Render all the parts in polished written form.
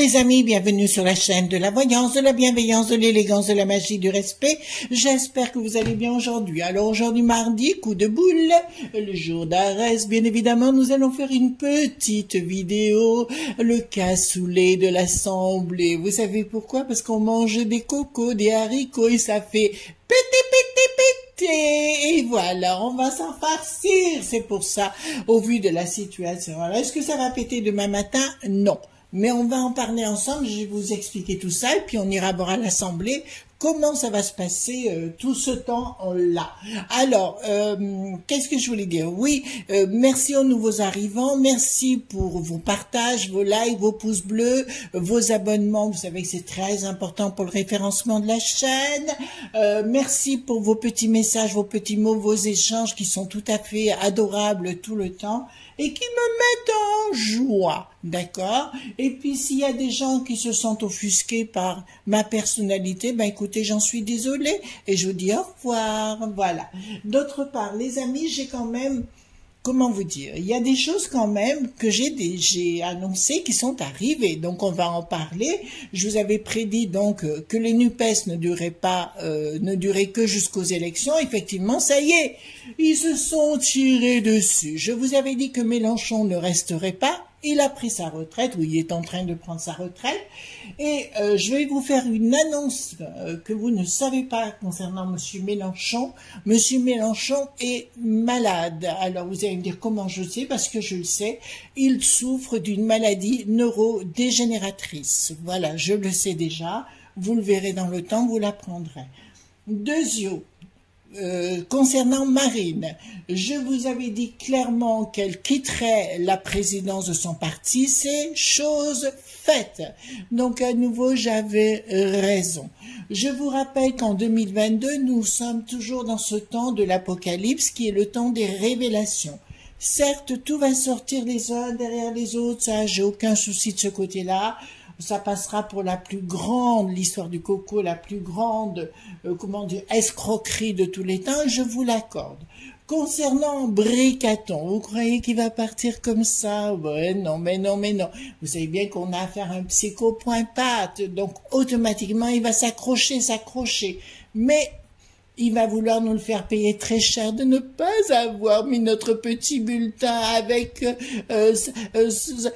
les amis, bienvenue sur la chaîne de la voyance, de la bienveillance, de l'élégance, de la magie, du respect. J'espère que vous allez bien aujourd'hui. Alors aujourd'hui mardi, coup de boule, le jour d'Arès, bien évidemment, nous allons faire une petite vidéo, le cassoulet de l'Assemblée. Vous savez pourquoi? Parce qu'on mange des cocos, des haricots et ça fait pété. Et voilà, on va s'en farcir, c'est pour ça, au vu de la situation. Alors, est-ce que ça va péter demain matin? Non. Mais on va en parler ensemble, je vais vous expliquer tout ça, et puis on ira voir à l'Assemblée comment ça va se passer tout ce temps-là. Alors, qu'est-ce que je voulais dire? Oui, merci aux nouveaux arrivants, merci pour vos partages, vos likes, vos pouces bleus, vos abonnements, vous savez que c'est très important pour le référencement de la chaîne. Merci pour vos petits messages, vos petits mots, vos échanges qui sont tout à fait adorables tout le temps et qui me mettent en joie, d'accord? Et puis s'il y a des gens qui se sentent offusqués par ma personnalité, ben écoutez, j'en suis désolée et je vous dis au revoir, voilà. D'autre part, les amis, j'ai quand même, comment vous dire, il y a des choses quand même que j'ai annoncées qui sont arrivées, donc on va en parler. Je vous avais prédit donc que les NUPES ne duraient que jusqu'aux élections. Effectivement, ça y est, ils se sont tirés dessus. Je vous avais dit que Mélenchon ne resterait pas. Il a pris sa retraite, ou il est en train de prendre sa retraite, et je vais vous faire une annonce que vous ne savez pas concernant Monsieur Mélenchon. Monsieur Mélenchon est malade. Alors vous allez me dire comment je sais, parce que je le sais, il souffre d'une maladie neurodégénératrice. Voilà, je le sais déjà, vous le verrez dans le temps, vous l'apprendrez. Deuxièmement, concernant Marine, je vous avais dit clairement qu'elle quitterait la présidence de son parti, c'est chose faite. Donc à nouveau, j'avais raison. Je vous rappelle qu'en 2022, nous sommes toujours dans ce temps de l'apocalypse qui est le temps des révélations. Certes, tout va sortir les uns derrière les autres, ça, j'ai aucun souci de ce côté-là. Ça passera pour la plus grande, l'histoire du coco, la plus grande, comment dire, escroquerie de tous les temps, je vous l'accorde. Concernant Bricaton, vous croyez qu'il va partir comme ça? Ouais, non, mais non, mais non. Vous savez bien qu'on a affaire à un psycho point patte, donc automatiquement il va s'accrocher. Mais il va vouloir nous le faire payer très cher de ne pas avoir mis notre petit bulletin avec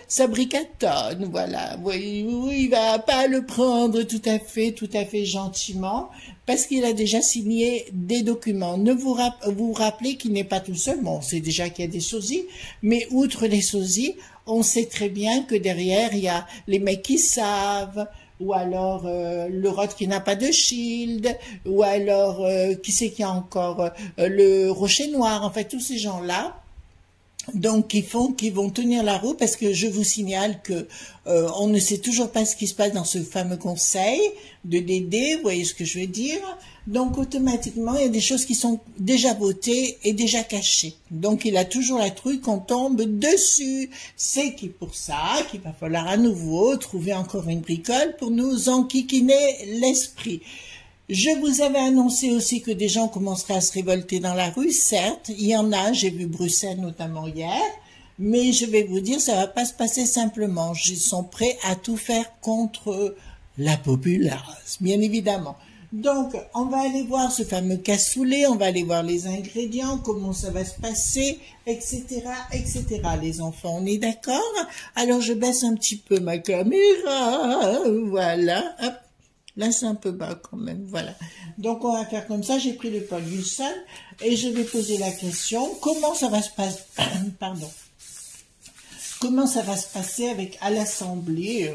sa Bricaton, voilà. Oui, il va pas le prendre tout à fait gentiment, parce qu'il a déjà signé des documents. Ne vous rappelez qu'il n'est pas tout seul. Bon, on sait déjà qu'il y a des sosies, mais outre les sosies, on sait très bien que derrière, il y a les mecs qui savent, ou alors le Rod qui n'a pas de shield, ou alors qui c'est qu'il y a encore le Rocher Noir, en fait tous ces gens-là, donc qui vont tenir la roue, parce que je vous signale que on ne sait toujours pas ce qui se passe dans ce fameux conseil de Dédé, vous voyez ce que je veux dire? Donc automatiquement il y a des choses qui sont déjà votées et déjà cachées. Donc il a toujours la truc qu'on tombe dessus. C'est pour ça qu'il va falloir à nouveau trouver encore une bricole pour nous enquiquiner l'esprit. Je vous avais annoncé aussi que des gens commenceraient à se révolter dans la rue. Certes, il y en a, j'ai vu Bruxelles notamment hier, mais je vais vous dire, ça va pas se passer simplement. Ils sont prêts à tout faire contre la populace, bien évidemment. Donc, on va aller voir ce fameux cassoulet, on va aller voir les ingrédients, comment ça va se passer, etc., etc., les enfants, on est d'accord? Alors, je baisse un petit peu ma caméra, voilà, hop. Là, c'est un peu bas quand même, voilà. Donc, on va faire comme ça. J'ai pris le Paul-Husson et je vais poser la question. Comment ça va se passer, pardon. Comment ça va se passer à l'Assemblée,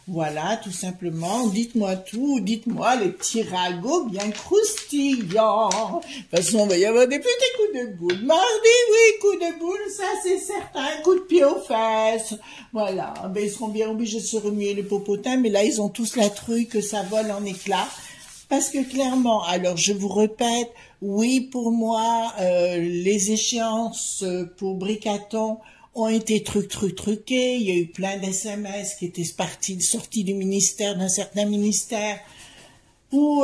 voilà, tout simplement. Dites-moi tout. Dites-moi les petits ragots bien croustillants. De toute façon, il va y avoir des petits coups de boule. Mardi, oui, coup de boule, ça c'est certain. Coup de pied aux fesses. Voilà. Ben, ils seront bien obligés de se remuer les popotins, mais là, ils ont tous la truie que ça vole en éclats. Parce que clairement, alors je vous répète, oui, pour moi, les échéances pour Bricaton ont été truqués. Il y a eu plein d'SMS qui étaient sortis du ministère, d'un certain ministère, ou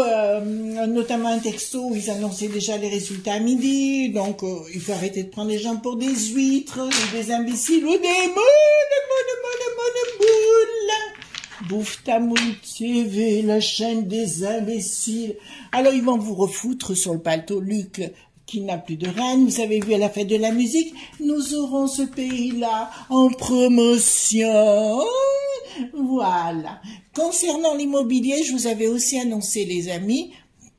notamment un texto où ils annonçaient déjà les résultats à midi. Donc, il faut arrêter de prendre les gens pour des huîtres, ou des imbéciles, ou des moules. Bouffe ta moule TV, la chaîne des imbéciles. Alors ils vont vous refoutre sur le paletot, Luc, qui n'a plus de reine. Vous avez vu à la fête de la musique, nous aurons ce pays-là en promotion. Voilà. Concernant l'immobilier, je vous avais aussi annoncé, les amis,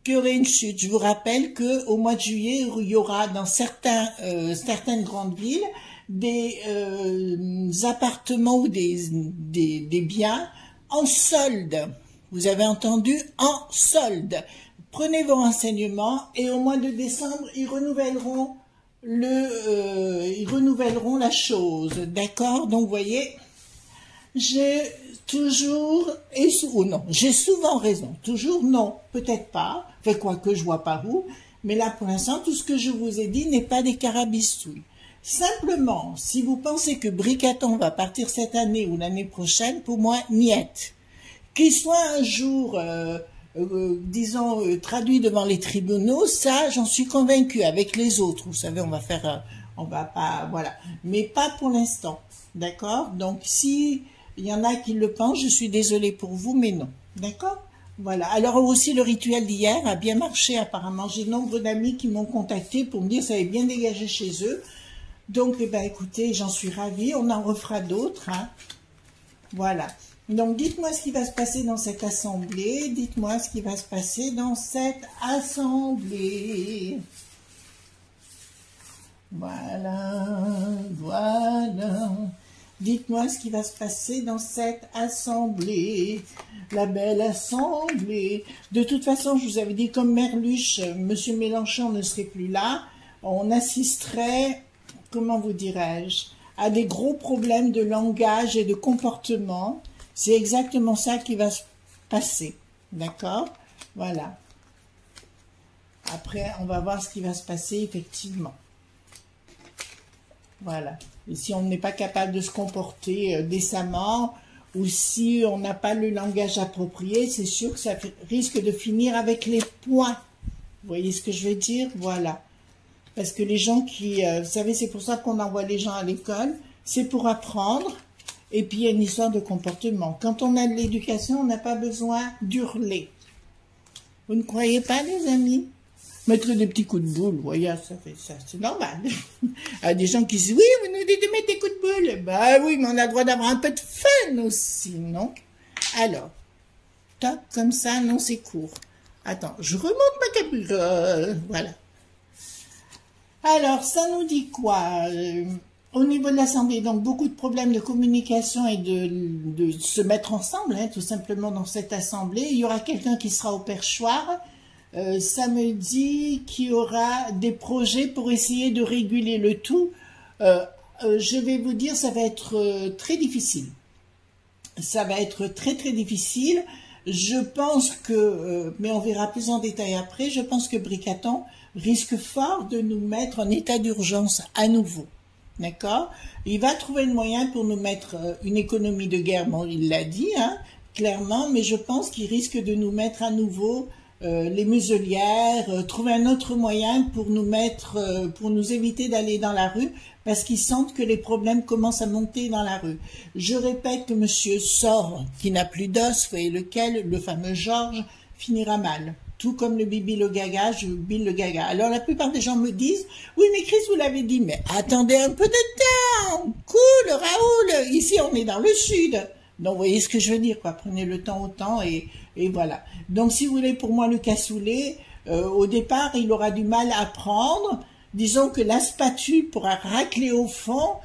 qu'il y aurait une chute. Je vous rappelle qu'au mois de juillet, il y aura dans certaines grandes villes des appartements ou des biens en solde. Vous avez entendu, en solde. Prenez vos renseignements et au mois de décembre, ils renouvelleront la chose. D'accord? Donc, vous voyez, j'ai souvent raison. Toujours, non, peut-être pas. Fait quoi que je vois par où. Mais là, pour l'instant, tout ce que je vous ai dit n'est pas des carabistouilles. Simplement, si vous pensez que Bricaton va partir cette année ou l'année prochaine, pour moi, niette. Qu'il soit un jour, disons, traduit devant les tribunaux, ça, j'en suis convaincue. Avec les autres, vous savez, on va pas, voilà. Mais pas pour l'instant, d'accord? Donc, si il y en a qui le pensent, je suis désolée pour vous, mais non, d'accord? Voilà. Alors aussi, le rituel d'hier a bien marché, apparemment. J'ai nombre d'amis qui m'ont contacté pour me dire que ça avait bien dégagé chez eux. Donc, eh ben, écoutez, j'en suis ravie. On en refera d'autres. Hein. Voilà. Donc, dites-moi ce qui va se passer dans cette assemblée. Dites-moi ce qui va se passer dans cette assemblée. Voilà. Voilà. Dites-moi ce qui va se passer dans cette assemblée. La belle assemblée. De toute façon, je vous avais dit, comme Merluche, M. Mélenchon ne serait plus là, on assisterait, comment vous dirais-je, à des gros problèmes de langage et de comportement. C'est exactement ça qui va se passer. D'accord? Voilà. Après, on va voir ce qui va se passer, effectivement. Voilà. Et si on n'est pas capable de se comporter décemment, ou si on n'a pas le langage approprié, c'est sûr que ça risque de finir avec les points. Vous voyez ce que je veux dire? Voilà. Parce que les gens qui... vous savez, c'est pour ça qu'on envoie les gens à l'école. C'est pour apprendre. Et puis, il y a une histoire de comportement. Quand on a de l'éducation, on n'a pas besoin d'hurler. Vous ne croyez pas, les amis? Mettre des petits coups de boule, voyez, ça fait ça, c'est normal. Il y a des gens qui disent, oui, vous nous dites de mettre des coups de boule. Bah oui, mais on a le droit d'avoir un peu de fun aussi, non? Alors, tac, comme ça, non, c'est court. Attends, je remonte ma capuche. Voilà. Alors, ça nous dit quoi? Au niveau de l'Assemblée, donc beaucoup de problèmes de communication et de se mettre ensemble, hein, tout simplement dans cette Assemblée. Il y aura quelqu'un qui sera au perchoir. Ça me dit qu'il y aura des projets pour essayer de réguler le tout. Je vais vous dire, ça va être très difficile. Ça va être très très difficile. Je pense que, mais on verra plus en détail après, je pense que Bricaton risque fort de nous mettre en état d'urgence à nouveau. D'accord? Il va trouver le moyen pour nous mettre une économie de guerre, bon, il l'a dit, hein, clairement, mais je pense qu'il risque de nous mettre à nouveau les muselières, trouver un autre moyen pour nous mettre, pour nous éviter d'aller dans la rue, parce qu'ils sentent que les problèmes commencent à monter dans la rue. Je répète que monsieur sort, qui n'a plus d'os, voyez lequel, le fameux Georges, finira mal. Tout comme le Bibi le Gaga, je Bill le Gaga. Alors la plupart des gens me disent, oui mais Chris vous l'avez dit, mais attendez un peu de temps, cool Raoul, ici on est dans le sud. Donc, vous voyez ce que je veux dire, quoi. Prenez le temps au temps et voilà. Donc, si vous voulez, pour moi, le cassoulet, au départ, il aura du mal à prendre. Disons que la spatule pourra racler au fond,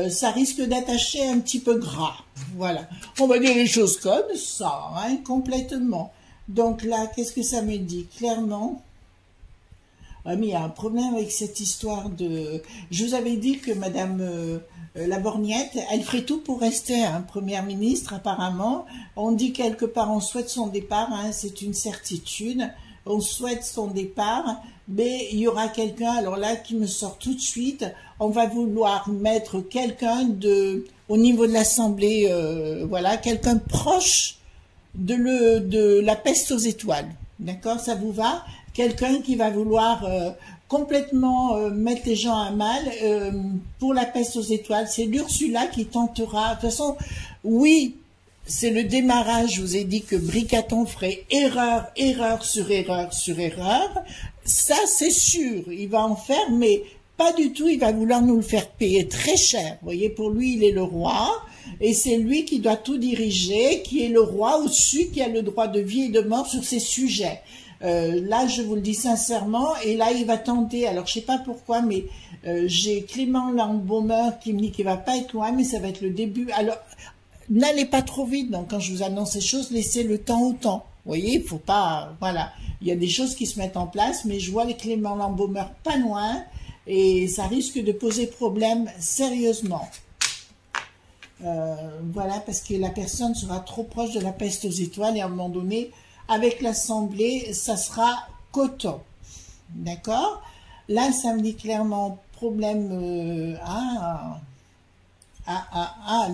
ça risque d'attacher un petit peu gras. Voilà. On va dire les choses comme ça, hein, complètement. Donc là, qu'est-ce que ça me dit? Clairement, ah, mais il y a un problème avec cette histoire de... Je vous avais dit que Madame la Borgnette, elle ferait tout pour rester hein, première ministre, apparemment. On dit quelque part, on souhaite son départ, hein, c'est une certitude. On souhaite son départ, mais il y aura quelqu'un, alors là, qui me sort tout de suite. On va vouloir mettre quelqu'un au niveau de l'Assemblée, voilà, quelqu'un proche de la peste aux étoiles. D'accord, ça vous va? Quelqu'un qui va vouloir complètement mettre les gens à mal pour la peste aux étoiles. C'est l'Ursula qui tentera. De toute façon, oui, c'est le démarrage. Je vous ai dit que Bricaton ferait erreur, erreur sur erreur sur erreur. Ça, c'est sûr. Il va en faire, mais pas du tout. Il va vouloir nous le faire payer très cher. Vous voyez, pour lui, il est le roi. Et c'est lui qui doit tout diriger, qui est le roi au-dessus, qui a le droit de vie et de mort sur ces sujets. Là, je vous le dis sincèrement, et là, il va tenter, alors je sais pas pourquoi, mais j'ai Clément Lambaumer qui me dit qu'il va pas être loin, mais ça va être le début. Alors, n'allez pas trop vite, donc quand je vous annonce ces choses, laissez le temps au temps. Vous voyez, il faut pas, voilà, il y a des choses qui se mettent en place, mais je vois les Clément Lambaumer pas loin, et ça risque de poser problème sérieusement. Voilà, parce que la personne sera trop proche de la peste aux étoiles, et à un moment donné, avec l'Assemblée, ça sera coton. D'accord? Là, ça me dit clairement problème...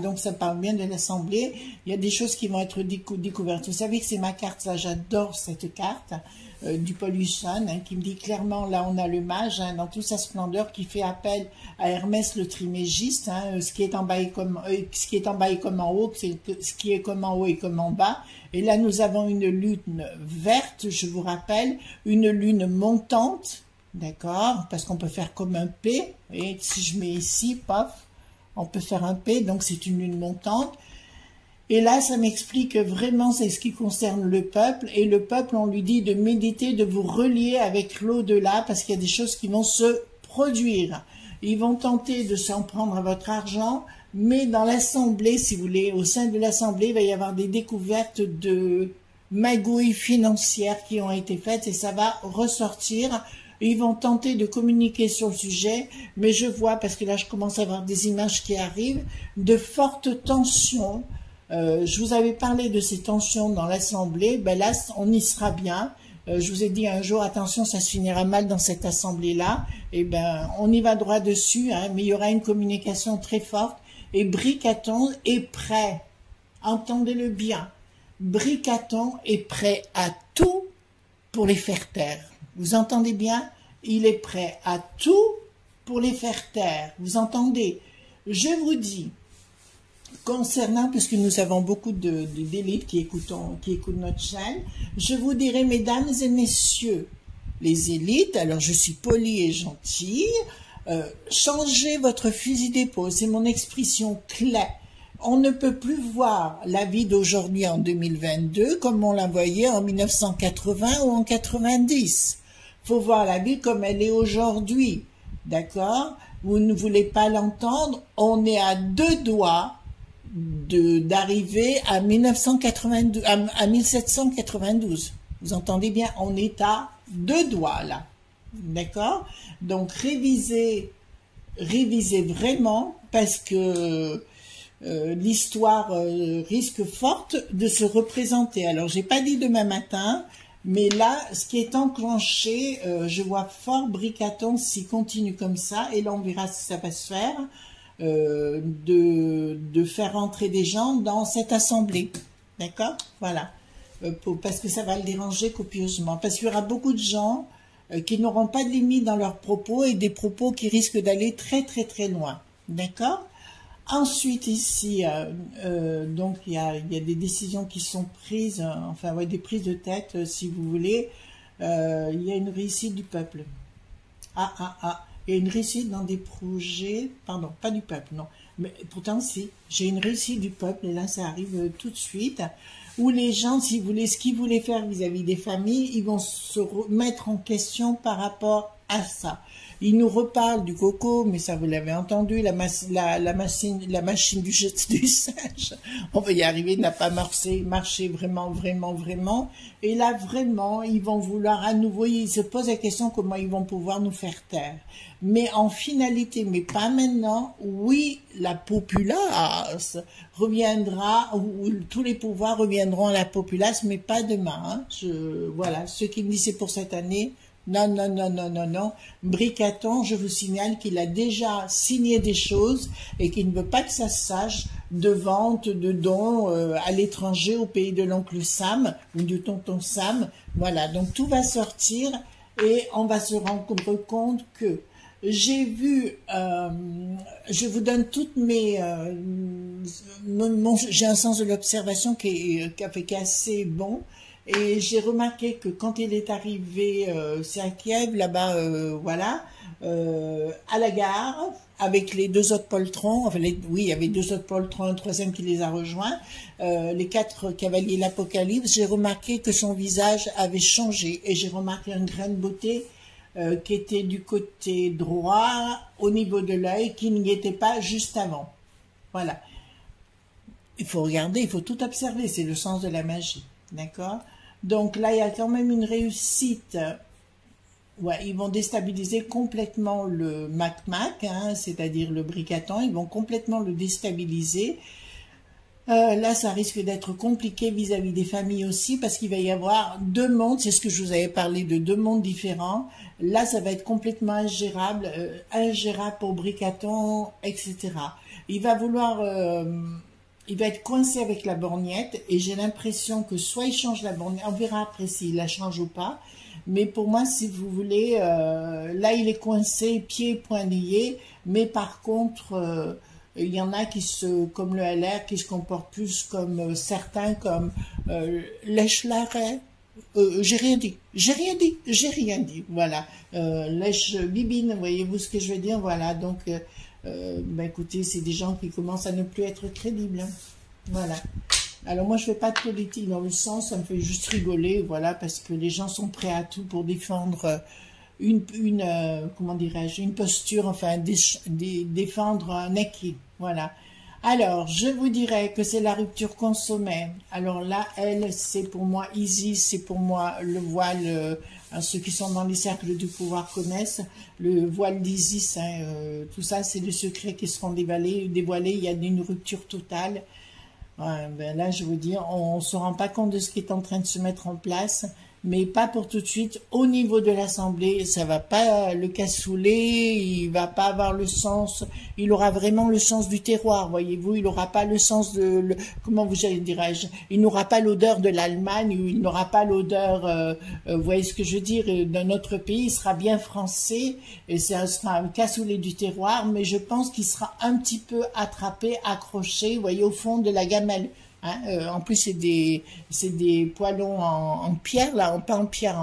donc ça parle bien de l'Assemblée. Il y a des choses qui vont être découvertes. Vous savez que c'est ma carte, ça, j'adore cette carte du Pollution, hein, qui me dit clairement, là on a le mage, hein, dans toute sa splendeur, qui fait appel à Hermès le trimégiste, hein, ce qui est en bas et comme en haut, ce qui est comme en haut et comme en bas. Et là nous avons une lune verte, je vous rappelle, une lune montante, d'accord, parce qu'on peut faire comme un P, et si je mets ici, paf, on peut faire un P, donc c'est une lune montante. Et là, ça m'explique que vraiment, c'est ce qui concerne le peuple. Et le peuple, on lui dit de méditer, de vous relier avec l'au-delà, parce qu'il y a des choses qui vont se produire. Ils vont tenter de s'en prendre à votre argent, mais dans l'Assemblée, si vous voulez, au sein de l'Assemblée, il va y avoir des découvertes de magouilles financières qui ont été faites, et ça va ressortir. Ils vont tenter de communiquer sur le sujet, mais je vois, parce que là je commence à avoir des images qui arrivent, de fortes tensions. Je vous avais parlé de ces tensions dans l'Assemblée, ben là on y sera bien. Je vous ai dit un jour, attention, ça se finira mal dans cette Assemblée-là. Et ben on y va droit dessus, hein, mais il y aura une communication très forte. Et Bricaton est prêt, entendez-le bien, Bricaton est prêt à tout pour les faire taire. Vous entendez bien? Il est prêt à tout pour les faire taire. Vous entendez? Je vous dis, concernant, puisque nous avons beaucoup d'élites qui écoutent notre chaîne, je vous dirai, mesdames et messieurs, les élites, alors je suis polie et gentille, changez votre fusil d'épaule, c'est mon expression clé. On ne peut plus voir la vie d'aujourd'hui en 2022 comme on la voyait en 1980 ou en 90. Faut voir la vie comme elle est aujourd'hui, d'accord? Vous ne voulez pas l'entendre, on est à 2 doigts d'arriver à 1792. Vous entendez bien, on est à 2 doigts là, d'accord? Donc révisez vraiment, parce que l'histoire risque forte de se représenter. Alors j'ai pas dit demain matin, mais là, ce qui est enclenché, je vois fort Bricaton s'il continue comme ça, et là on verra si ça va se faire, de faire rentrer des gens dans cette assemblée, d'accord? Voilà, parce que ça va le déranger copieusement, parce qu'il y aura beaucoup de gens qui n'auront pas de limite dans leurs propos, et des propos qui risquent d'aller très très très loin, d'accord? Ensuite, ici, donc il y a des décisions qui sont prises, enfin ouais, des prises de tête, si vous voulez. Il y a une réussite du peuple. Il y a une réussite dans des projets, pardon, pas du peuple, non. Mais pourtant, si, j'ai une réussite du peuple, et là, ça arrive tout de suite, où les gens, si vous voulez, ce qu'ils voulaient faire vis-à-vis des familles, ils vont se remettre en question par rapport à ça. Il nous reparle du coco, mais ça vous l'avez entendu, la machine du singe, on va y arriver, n'a pas marché vraiment. Et là, vraiment, ils vont vouloir à nouveau, ils se posent la question comment ils vont pouvoir nous faire taire. Mais en finalité, mais pas maintenant, oui, la populace reviendra, ou tous les pouvoirs reviendront à la populace, mais pas demain. Hein. Voilà, ceux qui me disent c'est pour cette année, non. Bricaton, je vous signale qu'il a déjà signé des choses et qu'il ne veut pas que ça se sache, de vente, de dons à l'étranger, au pays de l'oncle Sam ou du tonton Sam. Voilà, donc tout va sortir et on va se rendre compte que j'ai vu, je vous donne toutes mes, j'ai un sens de l'observation qui est assez bon, et j'ai remarqué que quand il est arrivé, c'est à Kiev, là-bas, voilà, à la gare, avec les deux autres poltrons, enfin oui, il y avait deux autres poltrons, un troisième qui les a rejoints, les quatre cavaliers de l'Apocalypse, j'ai remarqué que son visage avait changé, et j'ai remarqué un grain de beauté qui était du côté droit, au niveau de l'œil, qui n'y était pas juste avant. Voilà. Il faut regarder, il faut tout observer, c'est le sens de la magie. D'accord? Donc là, il y a quand même une réussite. Ouais, ils vont déstabiliser complètement le Mac-Mac, hein, c'est-à-dire le bricaton, ils vont complètement le déstabiliser. Là, ça risque d'être compliqué vis-à-vis des familles aussi, parce qu'il va y avoir deux mondes, c'est ce que je vous avais parlé de deux mondes différents. Là, ça va être complètement ingérable, ingérable pour Bricaton, etc. Il va vouloir, il va être coincé avec la borgnette, et j'ai l'impression que soit il change la borgnette, on verra après s'il la change ou pas, mais pour moi, si vous voulez, là, il est coincé, pieds et poings liés, mais par contre... il y en a qui comme le LR, qui se comportent plus comme certains, comme lèche l'arrêt. J'ai rien dit, j'ai rien dit, voilà. Lèche bibine, voyez-vous ce que je veux dire, voilà. Donc, ben écoutez, c'est des gens qui commencent à ne plus être crédibles, hein. Voilà. Alors moi, je fais pas de politique dans le sens, ça me fait juste rigoler, voilà, parce que les gens sont prêts à tout pour défendre... comment dirais-je, une posture, enfin, défendre un acquis, voilà. Alors, je vous dirais que c'est la rupture consommée. Alors là, elle, c'est pour moi Isis, c'est pour moi le voile, ceux qui sont dans les cercles du pouvoir connaissent, le voile d'Isis, hein, tout ça, c'est des secrets qui seront dévoilés, il y a une rupture totale. Ouais, ben là, je vous dis, on ne se rend pas compte de ce qui est en train de se mettre en place, mais pas pour tout de suite. Au niveau de l'Assemblée, ça va pas le cassouler, il va pas avoir le sens, il aura vraiment le sens du terroir, voyez-vous, il n'aura pas le sens de, comment vous dirais-je, il n'aura pas l'odeur de l'Allemagne, ou il n'aura pas l'odeur, vous voyez ce que je veux dire, d'un autre pays, il sera bien français, et ça sera un cassoulet du terroir, mais je pense qu'il sera un petit peu attrapé, accroché, vous voyez, au fond de la gamelle. Hein, en plus, c'est des poêlons en pierre, là, pas en pierre,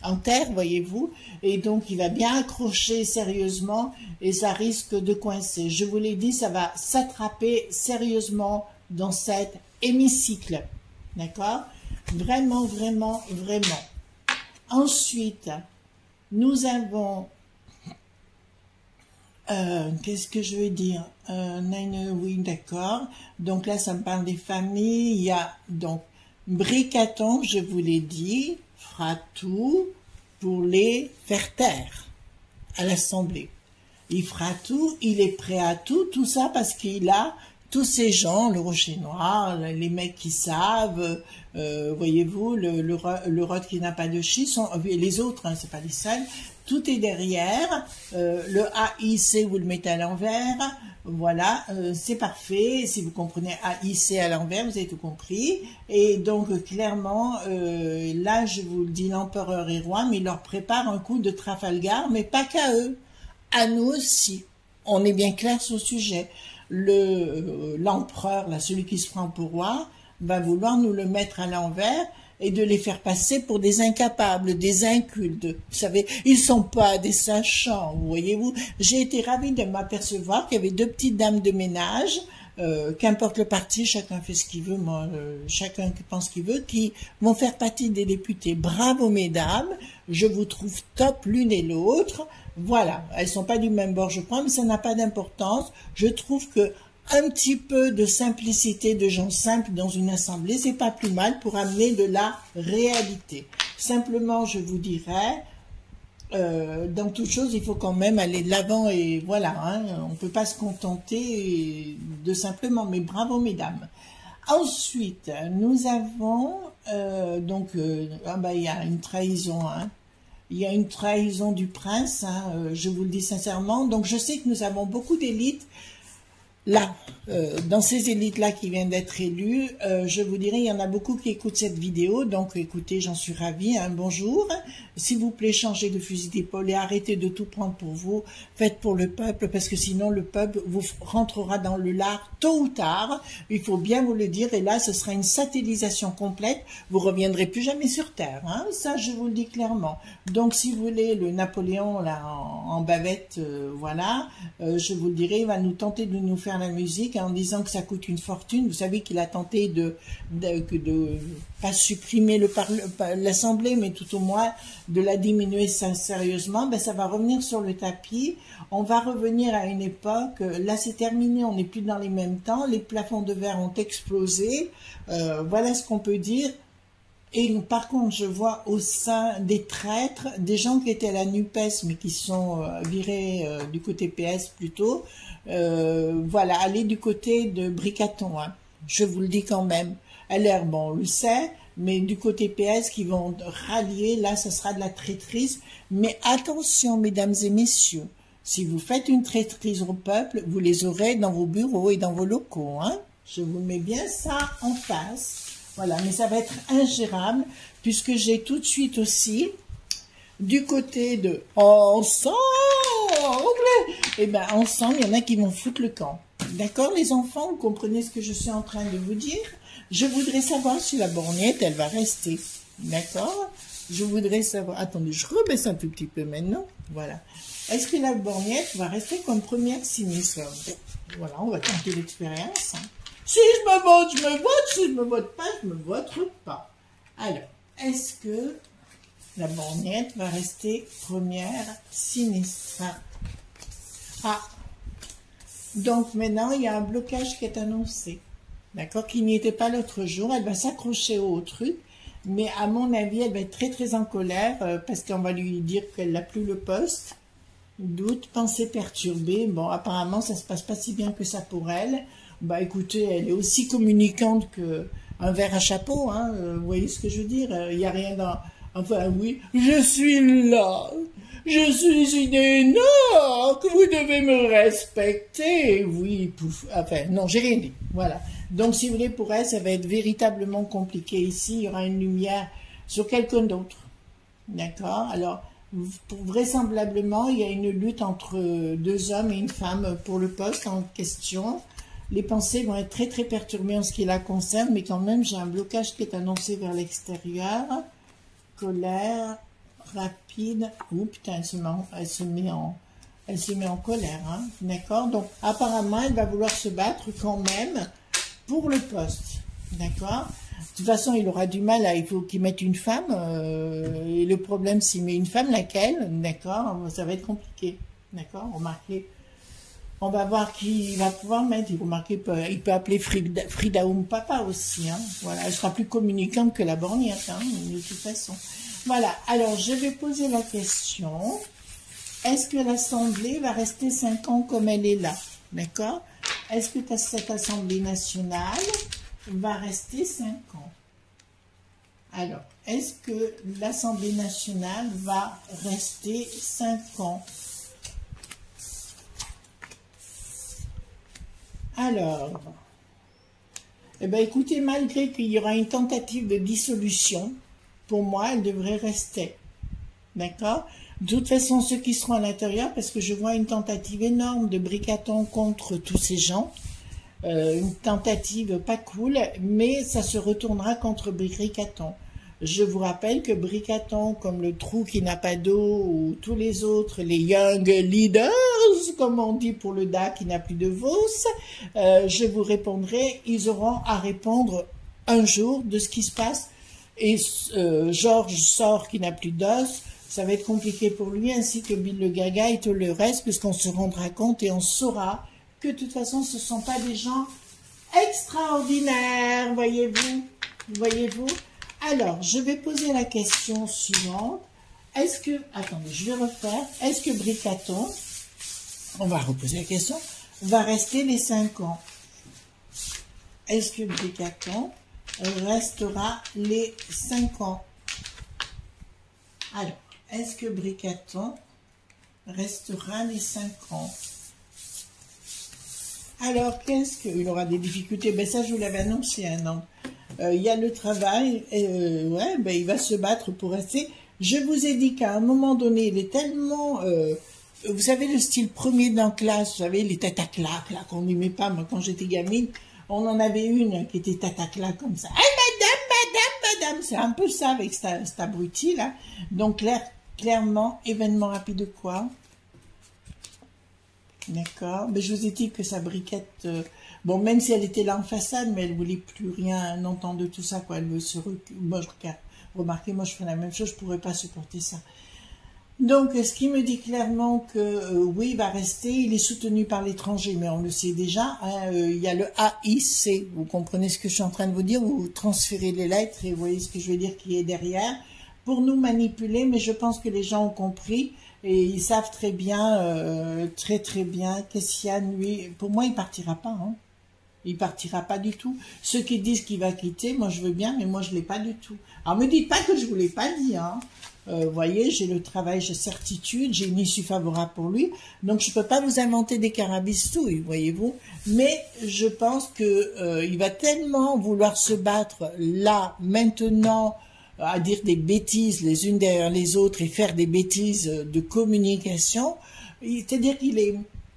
en terre, voyez-vous. Et donc, il va bien accrocher sérieusement et ça risque de coincer. Je vous l'ai dit, ça va s'attraper sérieusement dans cet hémicycle. D'accord? Vraiment, vraiment, vraiment. Ensuite, nous avons... qu'est-ce que je veux dire? Oui, d'accord. Donc là, ça me parle des familles. Il y a donc Bricaton, je vous l'ai dit, fera tout pour les faire taire à l'Assemblée. Il fera tout, il est prêt à tout ça parce qu'il a tous ces gens, le Rocher Noir, les mecs qui savent, voyez-vous, le Rod qui n'a pas de chi, les autres, hein, c'est pas les seuls. Tout est derrière, le AIC, vous le mettez à l'envers, voilà, c'est parfait, si vous comprenez AIC à l'envers, vous avez tout compris, et donc clairement, là je vous le dis, l'empereur est roi, mais il leur prépare un coup de Trafalgar, mais pas qu'à eux, à nous aussi, on est bien clair sur le sujet, l'empereur, là, celui qui se prend pour roi, va vouloir nous le mettre à l'envers, et de les faire passer pour des incapables, des incultes. Vous savez, ils sont pas des sachants, voyez-vous. J'ai été ravie de m'apercevoir qu'il y avait deux petites dames de ménage, qu'importe le parti, chacun fait ce qu'il veut, moi, chacun pense ce qu'il veut, qui vont faire partie des députés. Bravo mesdames, je vous trouve top l'une et l'autre. Voilà, elles sont pas du même bord, je crois, mais ça n'a pas d'importance. Je trouve que un petit peu de simplicité de gens simples dans une assemblée, c'est pas plus mal pour amener de la réalité. Simplement, je vous dirais, dans toute chose, il faut quand même aller de l'avant et voilà, hein, on peut pas se contenter de simplement, mais bravo mesdames. Ensuite, nous avons, il y a une trahison, hein. Il y a une trahison du prince, hein, je vous le dis sincèrement. Donc, je sais que nous avons beaucoup d'élites. là, dans ces élites-là qui viennent d'être élues, je vous dirais, il y en a beaucoup qui écoutent cette vidéo, donc écoutez, j'en suis ravie, hein, bonjour. S'il vous plaît, changez de fusil d'épaule et arrêtez de tout prendre pour vous, faites pour le peuple, parce que sinon le peuple vous rentrera dans le lard tôt ou tard, il faut bien vous le dire, et là, ce sera une satellisation complète, vous reviendrez plus jamais sur Terre, hein, ça je vous le dis clairement. Donc si vous voulez, le Napoléon, là, en bavette, voilà, je vous le dirai, il va nous tenter de nous faire la musique en disant que ça coûte une fortune. Vous savez qu'il a tenté de pas supprimer l'Assemblée, mais tout au moins de la diminuer sérieusement. Ben, ça va revenir sur le tapis. On va revenir à une époque, là c'est terminé, on n'est plus dans les mêmes temps, les plafonds de verre ont explosé, voilà ce qu'on peut dire. Et par contre, je vois au sein des traîtres, des gens qui étaient à la NUPES, mais qui sont virés du côté PS plutôt, voilà, aller du côté de Bricaton, hein. Je vous le dis quand même. LR, bon, on le sait, mais du côté PS qui vont rallier, là, ça sera de la traîtrise. Mais attention, mesdames et messieurs, si vous faites une traîtrise au peuple, vous les aurez dans vos bureaux et dans vos locaux, hein. Je vous mets bien ça en face. Voilà, mais ça va être ingérable, puisque j'ai tout de suite aussi, du côté de Ensemble, et bien ensemble, il y en a qui vont foutre le camp. D'accord, les enfants, vous comprenez ce que je suis en train de vous dire? Je voudrais savoir si la borgnette, elle va rester. D'accord? Je voudrais savoir... Attendez, je rebaisse un tout petit peu maintenant. Voilà. Est-ce que la borgnette va rester comme première sinistre? Voilà, on va tenter l'expérience, hein. Si je me vote, je me vote. Si je me vote pas, je me voterai pas. Alors, est-ce que la borgnette va rester première sinistre? Ah, donc maintenant, il y a un blocage qui est annoncé. D'accord, qui n'y était pas l'autre jour. Elle va s'accrocher au truc. Mais à mon avis, elle va être très très en colère parce qu'on va lui dire qu'elle n'a plus le poste. Doute, pensée perturbée. Bon, apparemment, ça se passe pas si bien que ça pour elle. Bah écoutez, elle est aussi communicante qu'un verre à chapeau, hein, vous voyez ce que je veux dire, il n'y a rien dans... Enfin oui, je suis là, je suis une énorme, vous devez me respecter, oui, pouf, enfin non, j'ai rien dit, voilà. Donc si vous voulez, pour elle, ça va être véritablement compliqué ici, il y aura une lumière sur quelqu'un d'autre, d'accord? Alors, vraisemblablement, il y a une lutte entre deux hommes et une femme pour le poste en question. Les pensées vont être très très perturbées en ce qui la concerne, mais quand même j'ai un blocage qui est annoncé vers l'extérieur. Colère, rapide. Ouh putain, elle se met en colère, hein, d'accord? Donc apparemment elle va vouloir se battre quand même pour le poste, d'accord? De toute façon il aura du mal, il faut qu'il mette une femme, et le problème s'il met une femme, laquelle, d'accord? Ça va être compliqué, d'accord? Remarquez. On va voir qui va pouvoir mettre. Il peut appeler Frida Papa aussi. Hein. Voilà, elle sera plus communicante que la borgnette, hein, de toute façon. Voilà, alors je vais poser la question. Est-ce que l'Assemblée va rester 5 ans comme elle est là? D'accord? Est-ce que cette Assemblée nationale va rester 5 ans? Alors, est-ce que l'Assemblée nationale va rester 5 ans? Alors, eh ben, écoutez, malgré qu'il y aura une tentative de dissolution, pour moi, elle devrait rester. D'accord? De toute façon, ceux qui seront à l'intérieur, parce que je vois une tentative énorme de Bricaton contre tous ces gens, une tentative pas cool, mais ça se retournera contre Bricaton. Je vous rappelle que Bricaton, comme le trou qui n'a pas d'eau, ou tous les autres, les young leaders, comme on dit pour le DA qui n'a plus de vos, je vous répondrai, ils auront à répondre un jour de ce qui se passe. Et Georges sort qui n'a plus d'os, ça va être compliqué pour lui, ainsi que Bill le Gaga et tout le reste, puisqu'on se rendra compte et on saura que de toute façon, ce ne sont pas des gens extraordinaires, voyez-vous, voyez-vous. Alors, je vais poser la question suivante. Est-ce que, attendez, je vais refaire. Est-ce que Bricaton, on va reposer la question, va rester les 5 ans? Est-ce que Bricaton restera les 5 ans? Alors, est-ce que Bricaton restera les 5 ans? Alors, qu'est-ce qu'il aura des difficultés? Ben ça, je vous l'avais annoncé, hein, non. Il y a le travail, et ouais, ben il va se battre pour rester. Je vous ai dit qu'à un moment donné, il est tellement... vous savez, le style premier dans classe, vous savez, les têtes à claque, là, qu'on n'aimait pas, moi, quand j'étais gamine, on en avait une qui était tête à claque comme ça. Hey, madame, c'est un peu ça avec cet abruti, là. Donc, clairement, événement rapide de quoi? D'accord. Mais je vous ai dit que sa briquette, bon, même si elle était là en façade, mais elle voulait plus rien entendre de tout ça, quoi. Elle veut se moi, remarquez, moi, je ferais la même chose, je pourrais pas supporter ça. Donc, ce qui me dit clairement que, oui, il va rester, il est soutenu par l'étranger, mais on le sait déjà, hein, il y a le AIC, vous comprenez ce que je suis en train de vous dire, vous transférez les lettres et vous voyez ce que je veux dire qui est derrière, pour nous manipuler, mais je pense que les gens ont compris, et ils savent très bien, très bien, qu'est-ce qu'il y a, lui, pour moi, il partira pas, hein. Il partira pas du tout. Ceux qui disent qu'il va quitter, moi je veux bien, mais moi je l'ai pas du tout. Alors me dites pas que je vous l'ai pas dit, hein. Voyez, j'ai le travail, j'ai certitude, j'ai une issue favorable pour lui, donc je peux pas vous inventer des carabistouilles, voyez-vous. Mais je pense que il va tellement vouloir se battre là, maintenant, à dire des bêtises les unes derrière les autres et faire des bêtises de communication, c'est-à-dire qu'il est...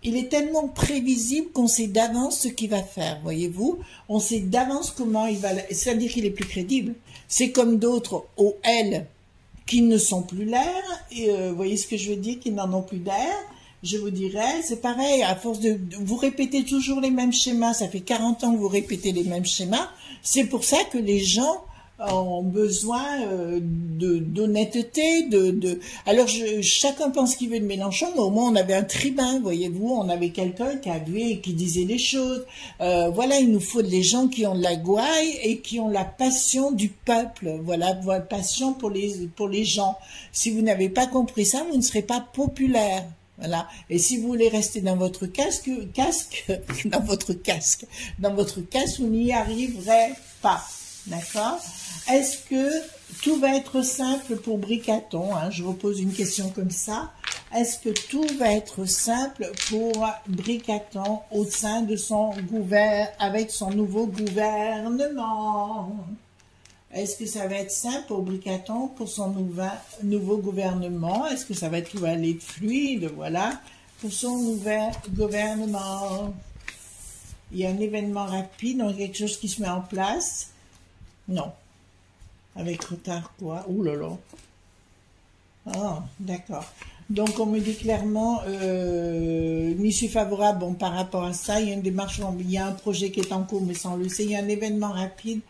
Il est tellement prévisible qu'on sait d'avance ce qu'il va faire, voyez-vous. On sait d'avance comment il va... C'est-à-dire qu'il est plus crédible. C'est comme d'autres OL qui ne sont plus l'air. Et vous voyez ce que je veux dire, qui n'en ont plus d'air. Je vous dirais, c'est pareil, à force de... Vous répétez toujours les mêmes schémas. Ça fait 40 ans que vous répétez les mêmes schémas. C'est pour ça que les gens ont besoin d'honnêteté, Alors, chacun pense qu'il veut de Mélenchon, mais au moins on avait un tribun, voyez-vous, on avait quelqu'un qui disait les choses. Voilà, il nous faut des gens qui ont de la gouaille et qui ont la passion du peuple. Voilà, votre passion pour les gens. Si vous n'avez pas compris ça, vous ne serez pas populaire. Voilà. Et si vous voulez rester dans votre dans votre casque, vous n'y arriverez pas. D'accord? Est-ce que tout va être simple pour Bricaton, hein? Je vous pose une question comme ça. Est-ce que tout va être simple pour Bricaton au sein de avec son nouveau gouvernement? Est-ce que ça va être simple pour Bricaton pour son nouveau gouvernement? Est-ce que ça va tout aller fluide, voilà, pour son nouvel gouvernement? Il y a un événement rapide, donc quelque chose qui se met en place. Non. Avec retard, quoi. Ouh là là. Ah, d'accord. Donc, on me dit clairement, une issue favorable, bon, par rapport à ça, il y a une démarche, il y a un projet qui est en cours, mais sans le sait, il y a un événement rapide.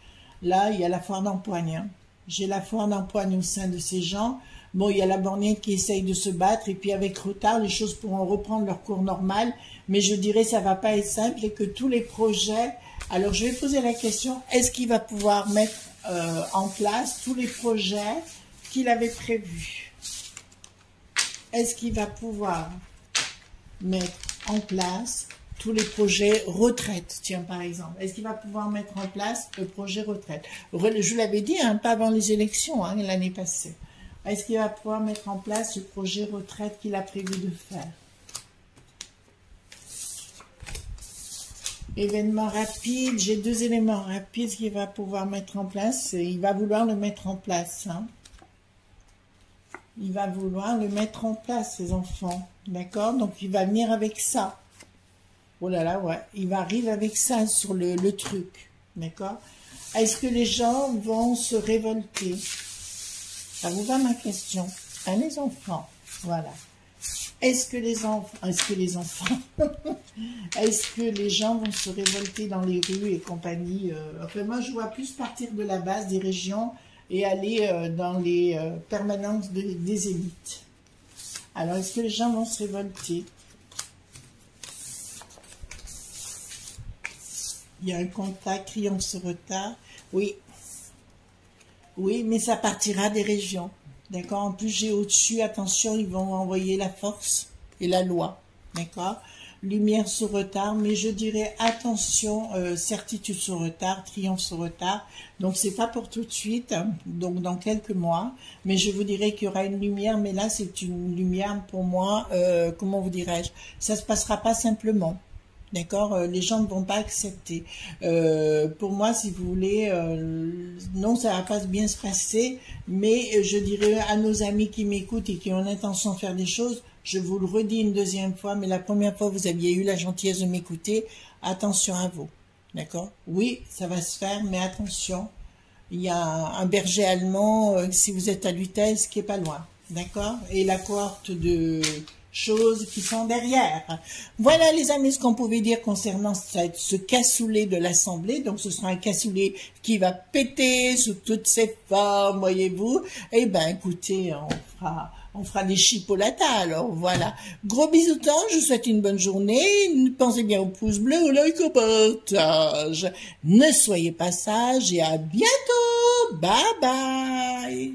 Là, il y a la foire d'empoigne. Hein. J'ai la foire d'empoigne au sein de ces gens. Bon, il y a la borgnette qui essaye de se battre, et puis avec retard, les choses pourront reprendre leur cours normal, mais je dirais ça va pas être simple, et que tous les projets... Alors, je vais poser la question, est-ce qu'il va pouvoir mettre en place tous les projets qu'il avait prévus? Est-ce qu'il va pouvoir mettre en place tous les projets retraite, tiens, par exemple? Est-ce qu'il va pouvoir mettre en place le projet retraite? Je vous l'avais dit, hein, pas avant les élections, hein, l'année passée. Est-ce qu'il va pouvoir mettre en place le projet retraite qu'il a prévu de faire? Événement rapide, j'ai deux éléments rapides qu'il va pouvoir mettre en place. Il va vouloir le mettre en place. Hein. Il va vouloir le mettre en place, ces enfants. D'accord? Donc, il va venir avec ça. Oh là là, ouais. Il va arriver avec ça sur le truc. D'accord? Est-ce que les gens vont se révolter? Ça vous va ma question? Hein, les enfants? Voilà. Est-ce que les enfants, est-ce que les gens vont se révolter dans les rues et compagnie? Enfin, moi, je vois plus partir de la base des régions et aller dans les permanences des élites. Alors, est-ce que les gens vont se révolter? Il y a un contact, criant ce retard. Oui. Oui, mais ça partira des régions. D'accord? En plus, j'ai au-dessus, attention, ils vont envoyer la force et la loi. D'accord? Lumière sur retard, mais je dirais attention, certitude sur retard, triomphe sur retard. Donc, c'est pas pour tout de suite, hein, donc dans quelques mois. Mais je vous dirais qu'il y aura une lumière, mais là, c'est une lumière pour moi, comment vous dirais-je? Ça se passera pas simplement. D'accord, les gens ne vont pas accepter. Pour moi, si vous voulez, non, ça va pas bien se passer, mais je dirais à nos amis qui m'écoutent et qui ont l'intention de faire des choses, je vous le redis une deuxième fois, mais la première fois, vous aviez eu la gentillesse de m'écouter, attention à vous. D'accord? Oui, ça va se faire, mais attention. Il y a un berger allemand, si vous êtes à Lutèce, qui est pas loin. D'accord? Et la cohorte de choses qui sont derrière. Voilà les amis ce qu'on pouvait dire concernant ce cassoulet de l'Assemblée. Donc ce sera un cassoulet qui va péter sous toutes ses formes, voyez-vous. Eh ben écoutez, on fera des chipolatas alors, voilà. Gros bisous, je vous souhaite une bonne journée. Pensez bien au pouce bleu, au like, au partage. Ne soyez pas sages et à bientôt. Bye bye.